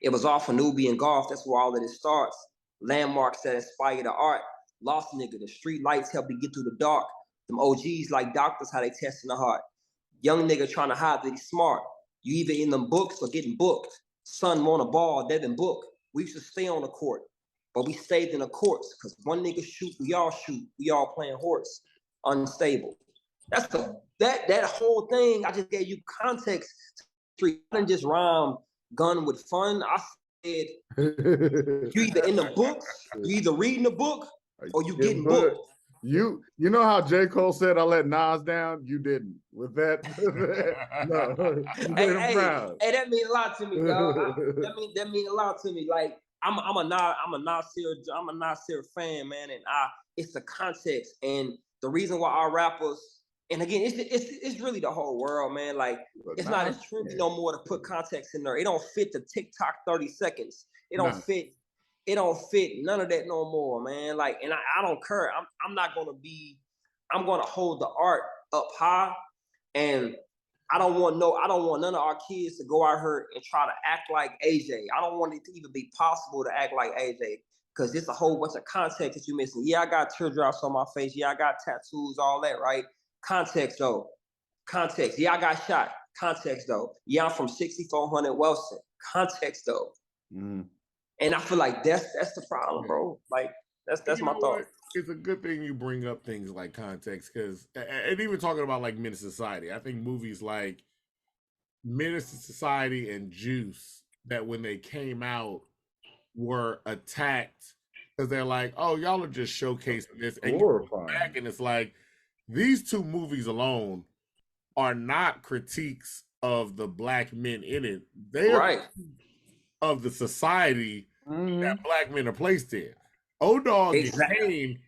Speaker 3: it was all for Nubian golf. That's where all of this starts. Landmarks that inspire the art. Lost nigga, the street lights help you get through the dark. Them OGs like doctors, how they testing the heart. Young nigga trying to hide that he's smart. You either in them books or getting booked. Son want a ball, they been booked. We used to stay on the court, but we stayed in the courts because one nigga shoot, we all shoot. We all playing horse. Unstable. That's that whole thing. I just gave you context. I didn't just rhyme gun with fun. I said you either in the books, you either reading the book, or you getting booked.
Speaker 1: You know how J. Cole said I let Nas down? You didn't. With that, no.
Speaker 3: Hey, that means a lot to me, dog. That means a lot to me. Like I'm a Nasir fan, man, and it's the context and the reason why our rappers. And again, it's really the whole world, man. Like it's not as trendy no more to put context in there. It don't fit the TikTok 30 seconds. It don't fit none of that no more, man. Like, and I don't care. I'm gonna hold the art up high. And I don't want none of our kids to go out here and try to act like AJ. I don't want it to even be possible to act like AJ because there's a whole bunch of context that you're missing. Yeah, I got teardrops on my face. Yeah, I got tattoos, all that, right? Context though. Context. Yeah, I got shot. Context though. Yeah, I'm from 6400 Wilson. Context though.
Speaker 1: Mm.
Speaker 3: And I feel like that's the problem, bro. Like that's my thought.
Speaker 2: It's a good thing you bring up things like context because, and even talking about like Menace Society, I think movies like Menace Society and Juice that when they came out were attacked because they're like, oh, y'all are just showcasing this, and you go back and it's like these two movies alone are not critiques of the black men in it. They are of the society that black men are placed in. O-Dog and Kane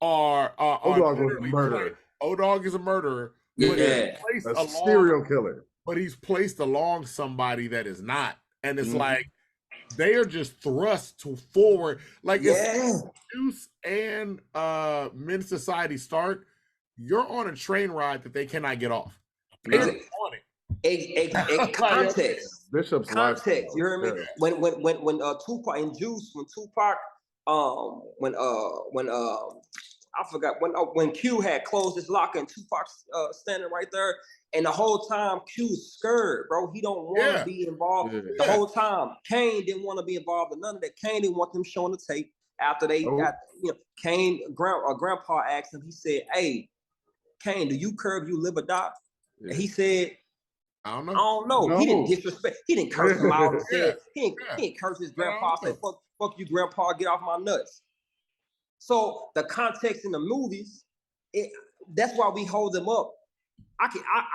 Speaker 2: are
Speaker 1: O-Dog was a murderer.
Speaker 2: O-Dog is a murderer.
Speaker 3: Yeah.
Speaker 1: A serial killer.
Speaker 2: But he's placed along somebody that is not. And it's like they are just thrust to forward. Like if Juice and Men's Society start, you're on a train ride that they cannot get off. They're on it.
Speaker 3: Context.
Speaker 1: Bishop's
Speaker 3: context. You heard me? When Tupac and Juice, when Tupac, I forgot when Q had closed his locker and Tupac's standing right there, and the whole time Q's scared, bro. He don't want to be involved. The whole time Kane didn't want to be involved in none of that. Kane didn't want them showing the tape after they got, Kane grandpa asked him. He said, "Hey, Kane, do you curve, you live or die?" And he said, I don't know. No. He didn't disrespect. He didn't curse him out. He didn't curse his grandpa. Say, fuck you, grandpa, get off my nuts. So the context in the movies, that's why we hold them up. I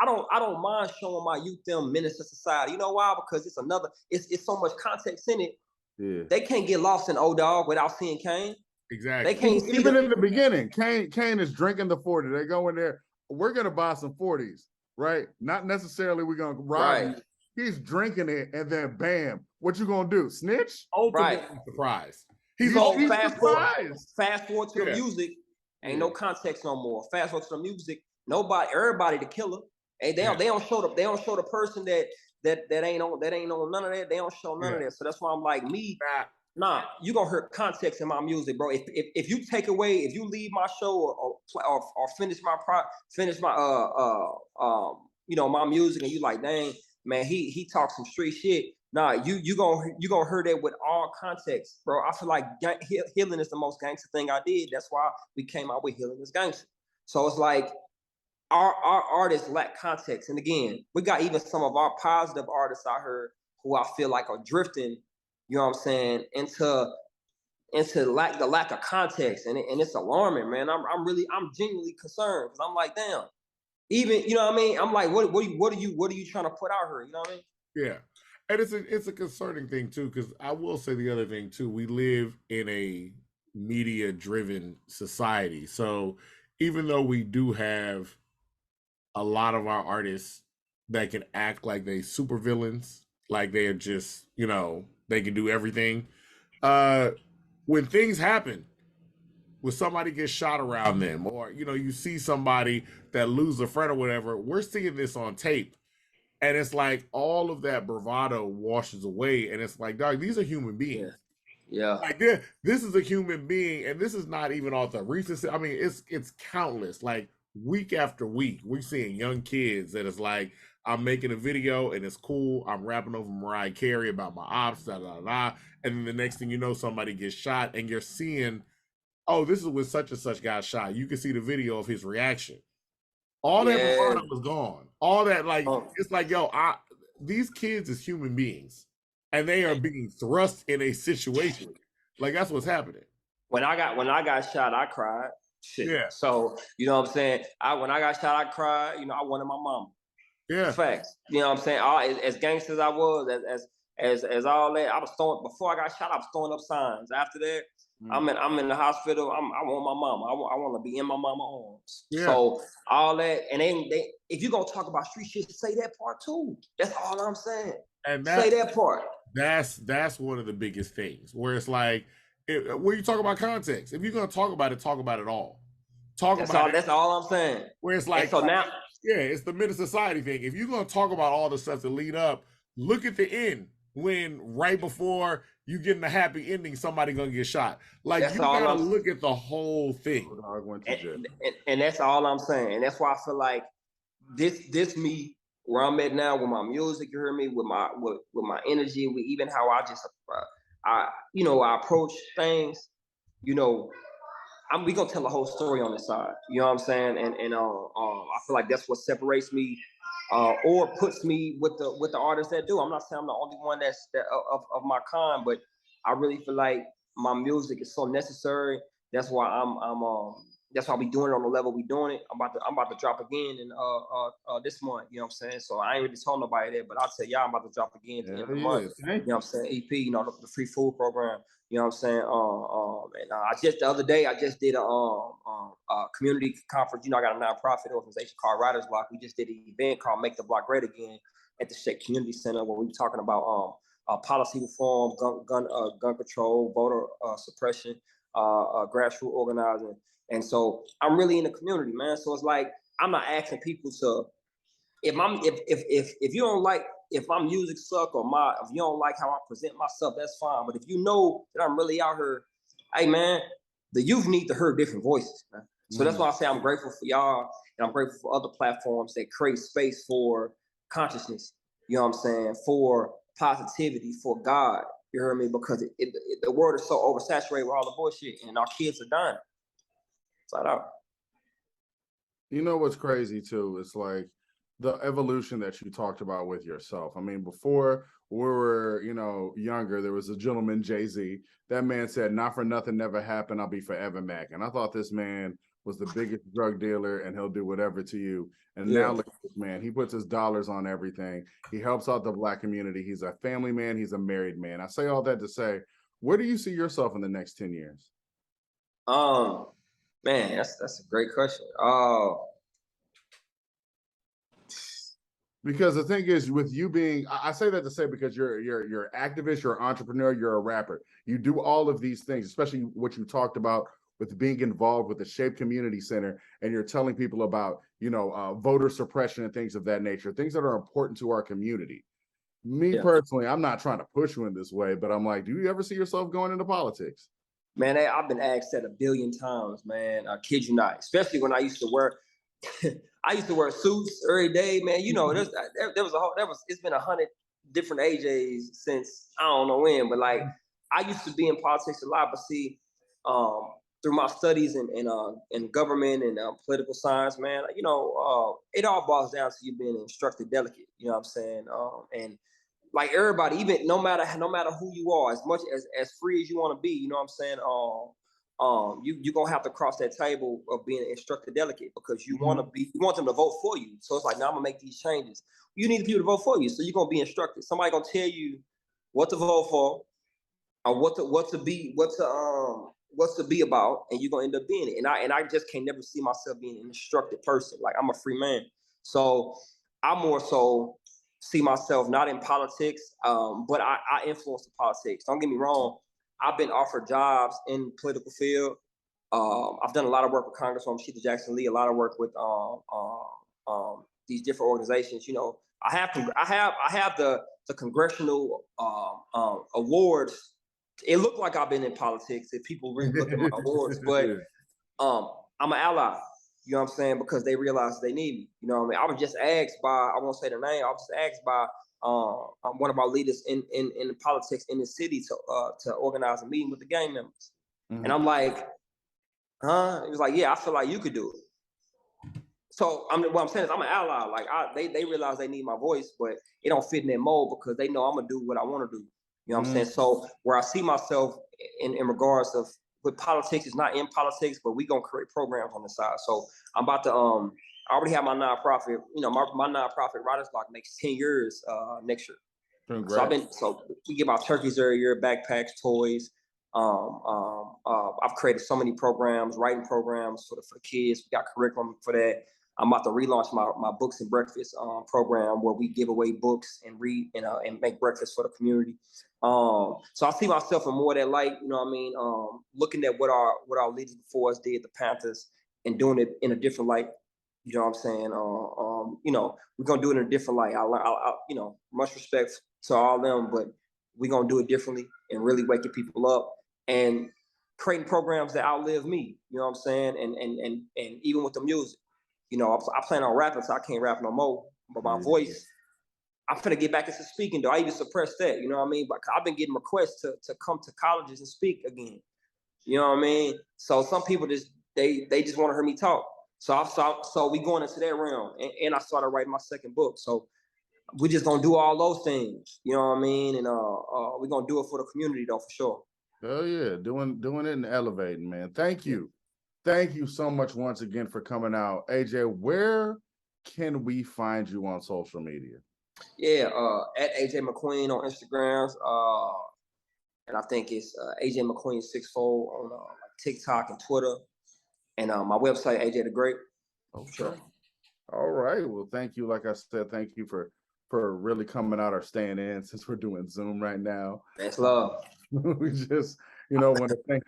Speaker 3: don't mind showing my youth them Menace to Society. You know why? Because it's so much context in it. Yeah. They can't get lost in O-Dog without seeing Kane.
Speaker 2: Exactly.
Speaker 3: They can't
Speaker 1: even in the beginning. Kane is drinking the 40. They go in there. We're gonna buy some 40s. Right? Not necessarily we're gonna rob you. He's drinking it, and then bam, what you gonna do? Snitch?
Speaker 2: Surprise.
Speaker 3: He's all fast forward to the music. Ain't no context no more. Fast forward to the music. Everybody the killer. And they don't show the person that ain't on none of that. They don't show none of that. So that's why I'm like you gonna hurt context in my music, bro. If you take away, if you leave my show or finish my my music and you like, dang man, he talks some street shit. Nah, you gonna hear that with all context, bro. I feel like healing is the most gangster thing I did. That's why we came out with Healing is Gangster. So it's like our artists lack context, and again, we got even some of our positive artists out here who I feel like are drifting. You know what I'm saying? Into the lack of context, and it's alarming, man. I'm genuinely concerned because I'm like, damn. Even you know what I mean? I'm like, what are you trying to put out here? You know what I mean?
Speaker 2: Yeah, and it's a concerning thing too, because I will say the other thing too. We live in a media-driven society, so even though we do have a lot of our artists that can act like they supervillains, like they are just they can do everything. When things happen, when somebody gets shot around them, or you see somebody that loses a friend or whatever, we're seeing this on tape, and it's like all of that bravado washes away, and it's like, dog, these are human beings.
Speaker 3: Yeah.
Speaker 2: Like this is a human being, and this is not even all the recent. I mean, it's countless. Like week after week, we're seeing young kids that is like, I'm making a video and it's cool. I'm rapping over Mariah Carey about my ops, and then the next thing you know, somebody gets shot, and you're seeing, oh, this is when such and such got shot. You can see the video of his reaction. All that bravado was gone. All that, it's like, yo, these kids is human beings, and they are being thrust in a situation. Like that's what's happening.
Speaker 3: When I got shot, I cried. Shit.
Speaker 2: Yeah.
Speaker 3: So you know what I'm saying? When I got shot, I cried. I wanted my mama.
Speaker 2: Yeah.
Speaker 3: Facts. You know what I'm saying? As gangsters I was, as all that, I was throwing, before I got shot, I was throwing up signs. After that, I'm in the hospital. I want my mama. I want to be in my mama's arms. Yeah. So all that, and then if you're gonna talk about street shit, say that part too. That's all I'm saying. And say that part.
Speaker 2: That's one of the biggest things where it's like, when you talk about context, if you're gonna talk about it all. That's all I'm saying.
Speaker 3: Where it's like, and so now
Speaker 2: Yeah, it's the mid society thing. If you're gonna talk about all the stuff that lead up, look at the end when right before you getting the happy ending, somebody gonna get shot. Like
Speaker 3: That's
Speaker 2: you
Speaker 3: all
Speaker 2: gotta
Speaker 3: I'm
Speaker 2: look at the whole thing.
Speaker 3: and that's all I'm saying. And that's why I feel like this me where I'm at now with my music, you hear me, with my energy, with even how I just I approach things, you know, we gonna tell a whole story on this side. You know what I'm saying? And I feel like that's what separates me, or puts me with the artists that do. I'm not saying I'm the only one of my kind, but I really feel like my music is so necessary. That's why that's why we doing it on the level we doing it. I'm about to drop again in this month. You know what I'm saying? So I ain't really told nobody that, but I'll tell y'all I'm about to drop again at the end of the month. You know what I'm saying? EP, you know, the free food program. You know what I'm saying? And I just the other day I just did a community conference. You know, I got a nonprofit organization called Writers Block. We just did an event called Make the Block Great Again at the Shake Community Center, where we were talking about policy reform, gun control, voter suppression, grassroots organizing. And so I'm really in the community, man. So it's like I'm not asking people to if you don't like if my music suck or if you don't like how I present myself, that's fine. But if you know that I'm really out here, hey man, the youth need to hear different voices, man. So that's why I say I'm grateful for y'all, and I'm grateful for other platforms that create space for consciousness. You know what I'm saying? For positivity, for God. You hear me? Because the world is so oversaturated with all the bullshit, and our kids are dying. Flat out.
Speaker 1: You know what's crazy too? It's like the evolution that you talked about with yourself. I mean, before we were, younger, there was a gentleman, Jay-Z. That man said, "Not for nothing, never happened. I'll be forever Mac." And I thought this man was the biggest drug dealer and he'll do whatever to you. And now look at this man. He puts his dollars on everything. He helps out the Black community. He's a family man. He's a married man. I say all that to say, where do you see yourself in the next 10 years?
Speaker 3: Man, that's a great question.
Speaker 1: Because the thing is, with you being, I say that to say because you're an activist, you're an entrepreneur, you're a rapper. You do all of these things, especially what you talked about with being involved with the Shape Community Center, and you're telling people about, voter suppression and things of that nature, things that are important to our community. Me personally, I'm not trying to push you in this way, but I'm like, do you ever see yourself going into politics?
Speaker 3: Man, I've been asked that 1 billion times, man. I kid you not. Especially when I used to wear, suits every day, man. You know, it's been 100 different AJs since I don't know when, but like I used to be in politics a lot. But see, through my studies in government and political science, man, it all boils down to you being an instructed delegate. You know what I'm saying? And like everybody, even no matter who you are, as much as free as you want to be, you know what I'm saying? You're gonna have to cross that table of being an instructed delegate because you want them to vote for you. So it's like, now I'm gonna make these changes. You need the people to vote for you, so you're gonna be instructed. Somebody gonna tell you what to vote for, or what to be about, and you're gonna end up being it. And I just can't never see myself being an instructed person. Like, I'm a free man, so I more so see myself not in politics, but I influence the politics. Don't get me wrong. I've been offered jobs in political field. I've done a lot of work with Congresswoman Sheila Jackson Lee, a lot of work with these different organizations. I have the congressional awards. It looked like I've been in politics if people really look at my awards, but I'm an ally. You know what I'm saying? Because they realize they need me. You know what I mean? I was just asked by, I won't say the name, I was just asked by one of our leaders in politics in the city to organize a meeting with the gang members. And I'm like, huh? He was like, yeah, I feel like you could do it. So what I'm saying is I'm an ally. Like, they realize they need my voice, but it don't fit in their mold because they know I'm gonna do what I want to do. You know what I'm saying? So where I see myself in regards of with politics is not in politics, but we gonna create programs on the side. So I'm about to I already have my nonprofit. My nonprofit Writers Block makes 10 years next year. Congrats. So we give out turkeys every year, backpacks, toys. I've created so many programs, writing programs for the kids. We got curriculum for that. I'm about to relaunch my Books and Breakfast program where we give away books and read and make breakfast for the community. So I see myself in more of that light, you know what I mean? Looking at what our leaders before us did, the Panthers, and doing it in a different light. You know what I'm saying? We're gonna do it in a different light. Much respect to all them, but we're gonna do it differently and really waking people up and creating programs that outlive me. You know what I'm saying? And even with the music, I plan on rapping, so I can't rap no more. But my voice, I'm finna get back into speaking though. I even suppressed that, you know what I mean? But I've been getting requests to come to colleges and speak again. You know what I mean? So some people they just want to hear me talk. So we going into that realm. And I started writing my second book. So we just gonna do all those things. You know what I mean? And we're gonna do it for the community though, for sure.
Speaker 1: Oh yeah, doing it and elevating, man. Thank you. Thank you so much once again for coming out. AJ, where can we find you on social media?
Speaker 3: Yeah, at AJ McQueen on Instagrams. And I think it's AJ McQueen 6fold on TikTok and Twitter. And my website, AJ the Great.
Speaker 1: Okay. Sure. All right. Well, thank you. Like I said, thank you for really coming out or staying in since we're doing Zoom right now.
Speaker 3: That's love.
Speaker 1: We just, want to thank.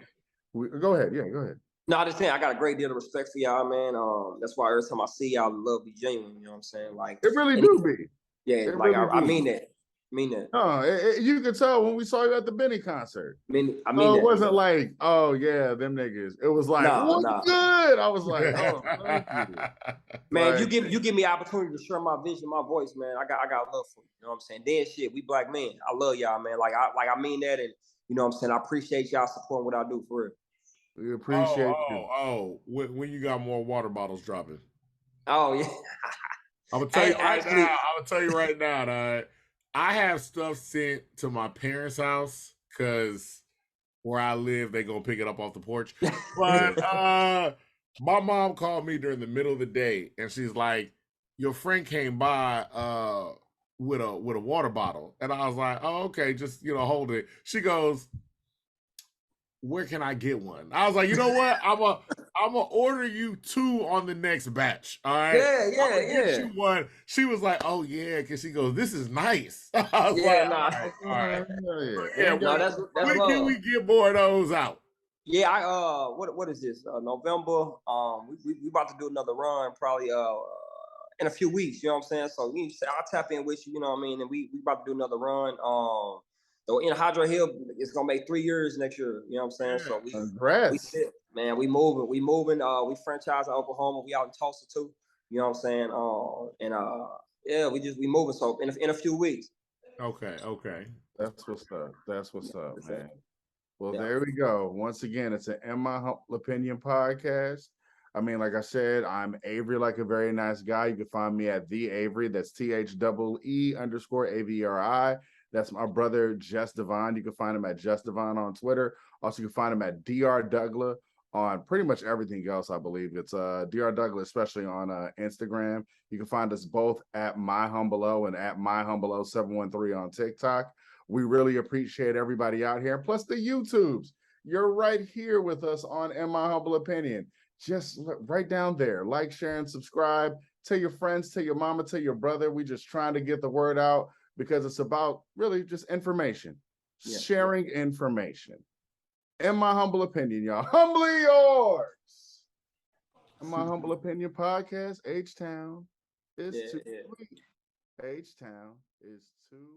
Speaker 1: Go ahead. Yeah, go ahead.
Speaker 3: No, I just saying I got a great deal of respect for y'all, man. That's why every time I see y'all, the love be genuine. You know what I'm saying? Like
Speaker 1: it really do be.
Speaker 3: Yeah, like really I mean that. Mean that.
Speaker 1: You could tell when we saw you at the Benny concert.
Speaker 3: I mean
Speaker 1: it wasn't like, oh yeah, them niggas. It was like, good. I was like, oh, thank you.
Speaker 3: Man, like, you give me an opportunity to share my vision, my voice, man. I got love for you. You know what I'm saying? Then shit, we black men. I love y'all, man. I mean that, and you know what I'm saying. I appreciate y'all supporting what I do for real.
Speaker 1: We appreciate you.
Speaker 2: When you got more water bottles dropping?
Speaker 3: Oh yeah.
Speaker 2: I'm gonna tell you right now. I have stuff sent to my parents' house because where I live, they gonna pick it up off the porch. But my mom called me during the middle of the day, and she's like, "Your friend came by with a water bottle," and I was like, "Oh, okay, just hold it." She goes, "Where can I get one?" I was like, "You know what? I'm gonna order you 2 on the next batch. All right?
Speaker 3: Yeah.
Speaker 2: Get you one." She was like, "Oh yeah," because she goes, "This is nice." I was like, "All right.
Speaker 3: That's
Speaker 2: when can we get more of those out?"
Speaker 3: Yeah, what is this? November. We about to do another run probably in a few weeks. You know what I'm saying? So I'll tap in with you. You know what I mean? And we about to do another run. So in Hydro Hill, it's gonna make 3 years next year. You know what I'm saying? So we sit, man. We moving. We franchise in Oklahoma. We out in Tulsa too. You know what I'm saying? We moving. So in a few weeks.
Speaker 2: Okay.
Speaker 1: That's what's up, man. Well, there we go. Once again, it's an In My Humble Opinion podcast. I mean, like I said, I'm Avery, like a very nice guy. You can find me at the Avery. That's THEE_AVRI. That's my brother, Jess Devon. You can find him at Jess Devon on Twitter. Also, you can find him at Dr. Douglas on pretty much everything else, I believe. It's Dr. Douglas, especially on Instagram. You can find us both at My Humble O and at My Humble O 713 on TikTok. We really appreciate everybody out here. Plus the YouTubes. You're right here with us on In My Humble Opinion. Just right down there. Like, share, and subscribe. Tell your friends, tell your mama, tell your brother. We just trying to get the word out because it's about really just information. Sharing information. In My Humble Opinion, y'all. Humbly yours. In My Humble Opinion podcast, H-Town is too sweet. H-Town is too